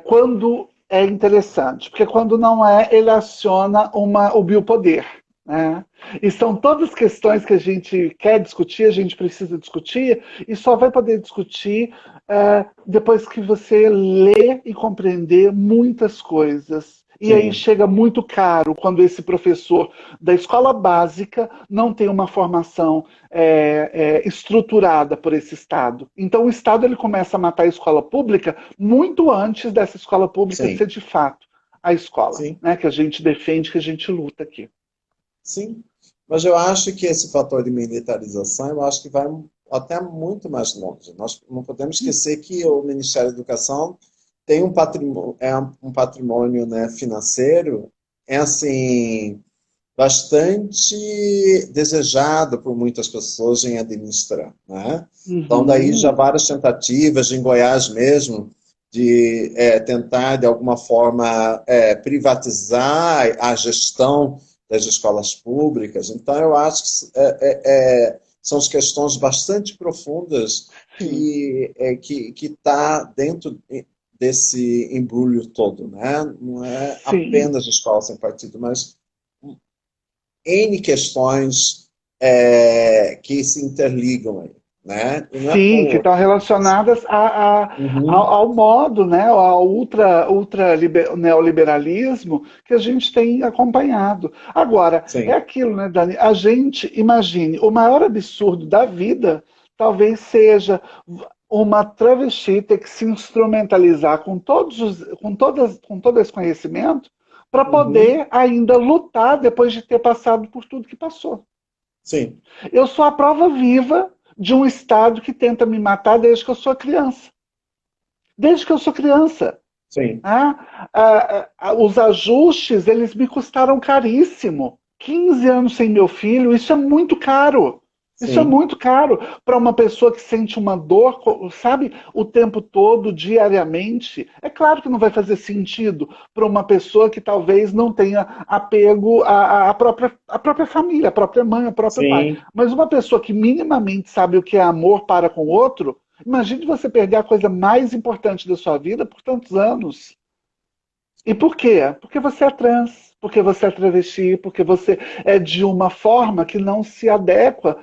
quando é interessante, porque quando não é, ele aciona o biopoder. Né? E são todas questões que a gente quer discutir, a gente precisa discutir, e só vai poder discutir depois que você lê e compreender muitas coisas. E aí sim, chega muito caro quando esse professor da escola básica não tem uma formação estruturada por esse Estado. Então o Estado ele começa a matar a escola pública muito antes dessa escola pública ser sim, de fato a escola, sim, né, que a gente defende, que a gente luta aqui. sim. Mas eu acho que esse fator de militarização, eu acho que vai até muito mais longe. Nós não podemos esquecer que o Ministério da Educação tem um patrimônio, né, financeiro, assim, bastante desejado por muitas pessoas em administrar, né? Então, daí já Uhum. várias tentativas, em Goiás mesmo, de tentar, de alguma forma, privatizar a gestão das escolas públicas. Então, eu acho que são as questões bastante profundas Sim, que tá dentro desse embrulho todo, né? Não é sim. apenas escola sem partido, mas N questões que se interligam aí, né? E não é à Sim, que toa. estão relacionadas Uhum. ao modo, né, ao neoliberalismo que a gente tem acompanhado. Agora, é Sim, aquilo, né, Dani? A gente, imagine, o maior absurdo da vida talvez seja uma travesti ter que se instrumentalizar com todo esse conhecimento para uhum. poder ainda lutar depois de ter passado por tudo que passou. Sim, Eu sou a prova viva de um Estado que tenta me matar desde que eu sou criança. Desde que eu sou criança. sim, Né? Os ajustes, eles me custaram caríssimo. 15 anos sem meu filho, isso é muito caro. Isso é sim, muito caro para uma pessoa que sente uma dor, sabe, o tempo todo, diariamente. É claro que não vai fazer sentido para uma pessoa que talvez não tenha apego à própria família, à própria mãe, ao próprio pai. sim, Mas uma pessoa que minimamente sabe o que é amor para com o outro, imagine você perder a coisa mais importante da sua vida por tantos anos. E por quê? Porque você é trans, porque você é travesti, porque você é de uma forma que não se adequa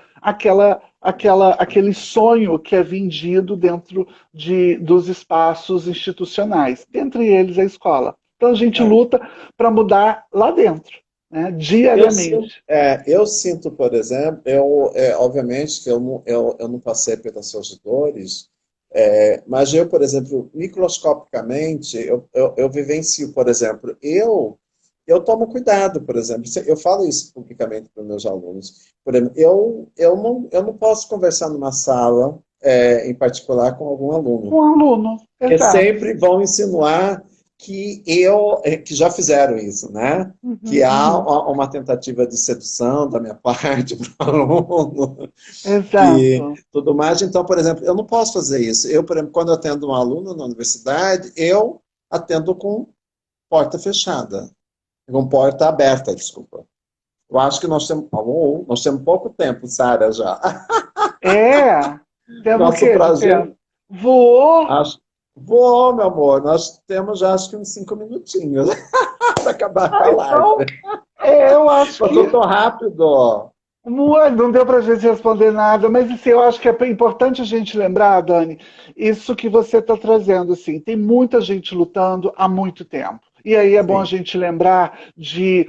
àquele sonho que é vendido dentro dos espaços institucionais, dentre eles a escola. Então a gente é, luta para mudar lá dentro. né, Eu sinto, diariamente. eu sinto, por exemplo, obviamente que eu não passei pelas suas dores, mas eu, por exemplo, microscopicamente, eu vivencio, por exemplo, eu tomo cuidado, por exemplo, eu falo isso publicamente para os meus alunos. Por exemplo, eu não posso conversar numa sala, em particular, com algum aluno. Um aluno, Porque exato. sempre vão insinuar que já fizeram isso, né? Que Uhum, há uhum, uma tentativa de sedução da minha parte para o aluno, que exato. tudo mais. Então, por exemplo, eu não posso fazer isso. Eu, por exemplo, quando eu atendo um aluno na universidade, eu atendo com porta fechada, com porta aberta, desculpa. Eu acho que nós temos pouco tempo, Sara, já. É, temos o Nosso quê de prazer. tempo? Voou. Acho... Vou, meu amor, nós temos já acho que uns 5 minutinhos para acabar com Ah, a live. então, eu acho que Passou tão rápido. não deu para a gente responder nada, mas assim, eu acho que é importante a gente lembrar, Dani, isso que você está trazendo, assim, tem muita gente lutando há muito tempo. E aí é bom a Sim. gente lembrar de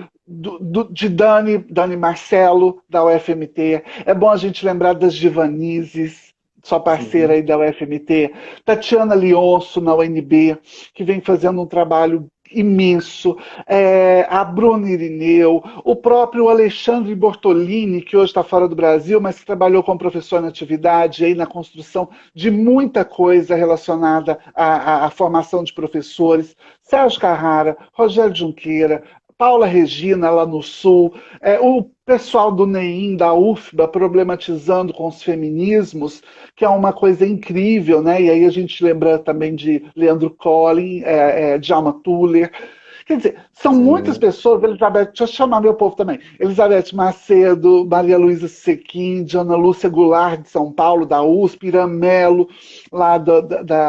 Dani Marcelo, da UFMT, é bom a gente lembrar das Divanises, sua parceira Uhum. aí da UFMT, Tatiana Lionso, na UNB, que vem fazendo um trabalho imenso, a Bruna Irineu, o próprio Alexandre Bortolini, que hoje está fora do Brasil, mas que trabalhou como professor na atividade aí na construção de muita coisa relacionada à formação de professores, Sérgio Carrara, Rogério Junqueira, Paula Regina, lá no Sul, o pessoal do NEIM, da UFBA, problematizando com os feminismos, que é uma coisa incrível, né? E aí a gente lembra também de Leandro Collin, Djalma Tuller. Quer dizer, são muitas Sim. pessoas, Elizabeth, deixa eu chamar meu povo também. Elizabeth Macedo, Maria Luísa Sequim, Ana Lúcia Goulart, de São Paulo, da USP, Irã Mello, lá de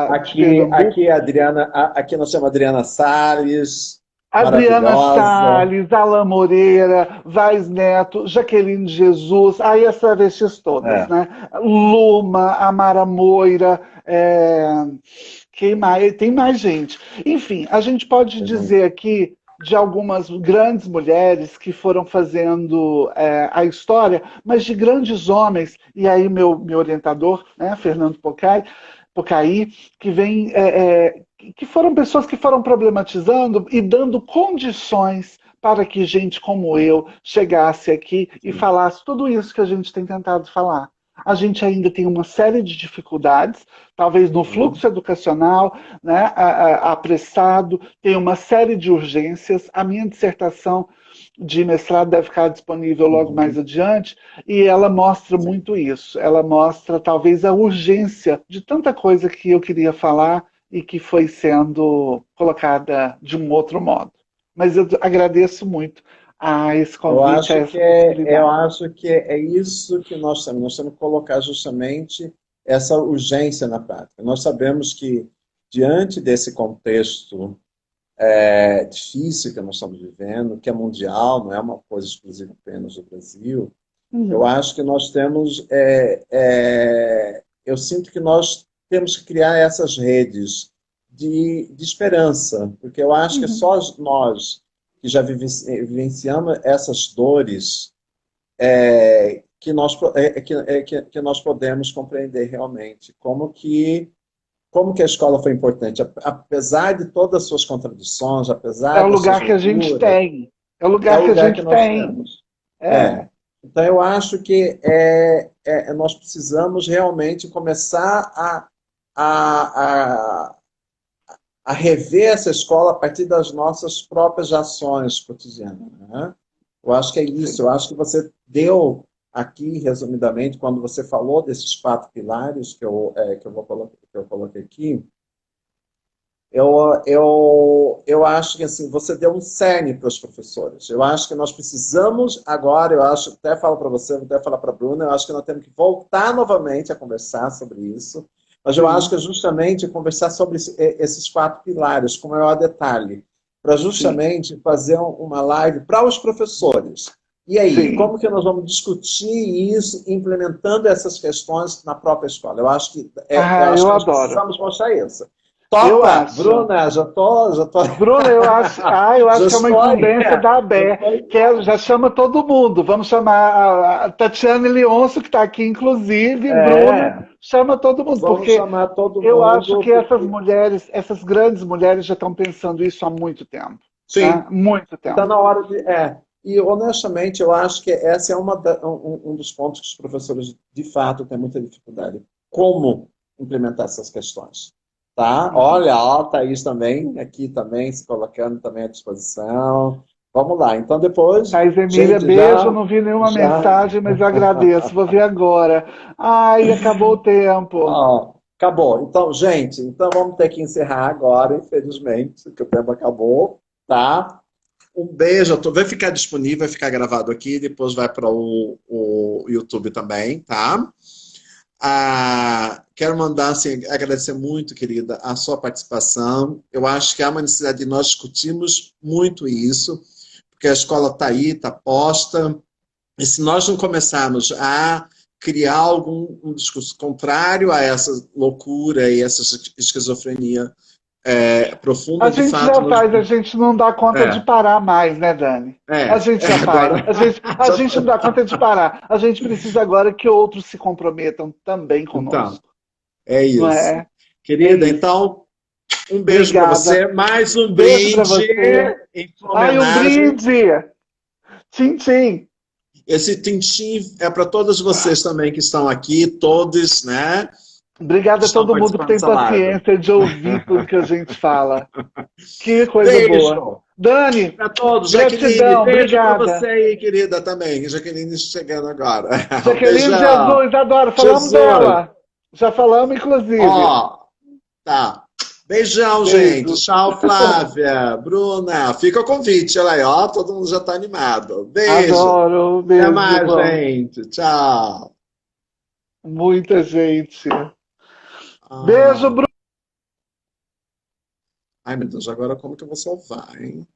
Aqui Pernambuco. a Adriana, aqui nós chamamos Adriana Salles, Adriana maravilhosa. Salles, Alain Moreira, Vaz Neto, Jaqueline Jesus, aí as travestis todas, É. né? Luma, Amara Moira, quem mais? Tem mais gente. Enfim, a gente pode dizer aqui de algumas grandes mulheres que foram fazendo a história, mas de grandes homens, e aí meu orientador, né, Fernando Pocai, que vem que foram pessoas que foram problematizando e dando condições para que gente como eu chegasse aqui e Sim. falasse tudo isso que a gente tem tentado falar. A gente ainda tem uma série de dificuldades, talvez no Uhum. fluxo educacional, né, apressado, tem uma série de urgências. A minha dissertação de mestrado deve ficar disponível logo mais Uhum. adiante, e ela mostra Sim. muito isso. Ela mostra talvez a urgência de tanta coisa que eu queria falar e que foi sendo colocada de um outro modo. Mas eu agradeço muito a esse convite, a essa Eu possibilidade. acho que é isso que nós temos. Nós temos que colocar justamente essa urgência na prática. Nós sabemos que, diante desse contexto difícil que nós estamos vivendo, que é mundial, não é uma coisa exclusiva apenas do Brasil, eu Uhum, acho que nós temos. Eu sinto que nós temos que criar essas redes de esperança, porque eu acho que uhum. só nós que já vivenciamos essas dores que nós podemos compreender realmente como que a escola foi importante, apesar de todas as suas contradições, É apesar o das suas lugar que a gente loucuras, tem. É o é o lugar que a lugar que gente nós tem. temos. É. É. Então, eu acho que nós precisamos realmente começar a, a, a rever essa escola a partir das nossas próprias ações cotidianas. Né? Eu acho que é isso. Sim. Eu acho que você deu aqui, resumidamente, quando você falou desses 4 pilares que eu coloquei aqui, eu acho que assim, você deu um cerne para os professores. Eu acho que nós precisamos agora, eu acho, até falo para você, vou até falar para a Bruna, eu acho que nós temos que voltar novamente a conversar sobre isso, mas eu acho Sim, que é justamente conversar sobre esses 4 pilares, com maior detalhe, para sim, justamente fazer uma live para os professores. E aí, sim. como que nós vamos discutir isso, implementando essas questões na própria escola? Eu acho que Ah, eu nós adoro. precisamos mostrar isso. Eu Topa, acho. Bruna, já tô, Bruna, eu já acho que é uma estou aí. incumbência da ABE, que já chama todo mundo. Vamos chamar a Tatiane Leôncio, que está aqui, inclusive, Bruna, É, chama todo mundo, vamos porque chamar todo eu acho mundo, que essas porque mulheres, essas grandes mulheres já estão pensando isso há muito tempo, né? sim, Muito está tempo. na hora de. E honestamente, eu acho que esse é um dos pontos que os professores de fato têm muita dificuldade. Como implementar essas questões? Tá? Uhum. Olha, a Thaís também, aqui também, se colocando também à disposição. Vamos lá. Então, depois, Thais Emília, gente, beijo, não vi nenhuma já, mensagem, mas eu agradeço. Vou ver agora. Ai, acabou o tempo. ó, acabou. Então, gente, então vamos ter que encerrar agora, infelizmente, que o tempo acabou, tá? Um beijo, vai ficar disponível, vai ficar gravado aqui, depois vai para o YouTube também, tá? Quero mandar, assim, agradecer muito, querida, a sua participação. Eu acho que há uma necessidade de nós discutirmos muito isso, porque a escola está aí, está posta, e se nós não começarmos a criar um discurso contrário a essa loucura e essa esquizofrenia A profunda, de gente fato, já faz, a gente não dá conta de é, parar mais, né, Dani? A gente já faz. agora A já gente não dá conta de parar. A gente precisa agora que outros se comprometam também então, conosco. é Não isso. é? É Querida, isso. então, um beijo para Obrigada. você, mais um Beijo para brinde você. em sua Ai, um homenagem. brinde! Tchim, tchim. Esse tintim é para todos vocês também que estão aqui, todos, né, que Obrigada a estão todo mundo que participando tem dessa live. paciência de ouvir tudo que a gente fala. Que coisa boa. Beijo Dani, para todos. Jaqueline, gratidão, beijo para você obrigada. aí, querida, também. Jaqueline chegando agora. Jaqueline Beijão. Jesus, adoro, falamos Jesus. dela. Já falamos, inclusive. Ó, tá. Beijão, gente. Beijo. Tchau, Flávia. Bruna, fica o convite. Olha aí, ó. Todo mundo já tá animado. Beijo. Adoro, Até beijo, mais, bom. gente. Tchau. Muita gente. Beijo, Ah, ai, meu Deus, agora como que eu vou salvar, hein?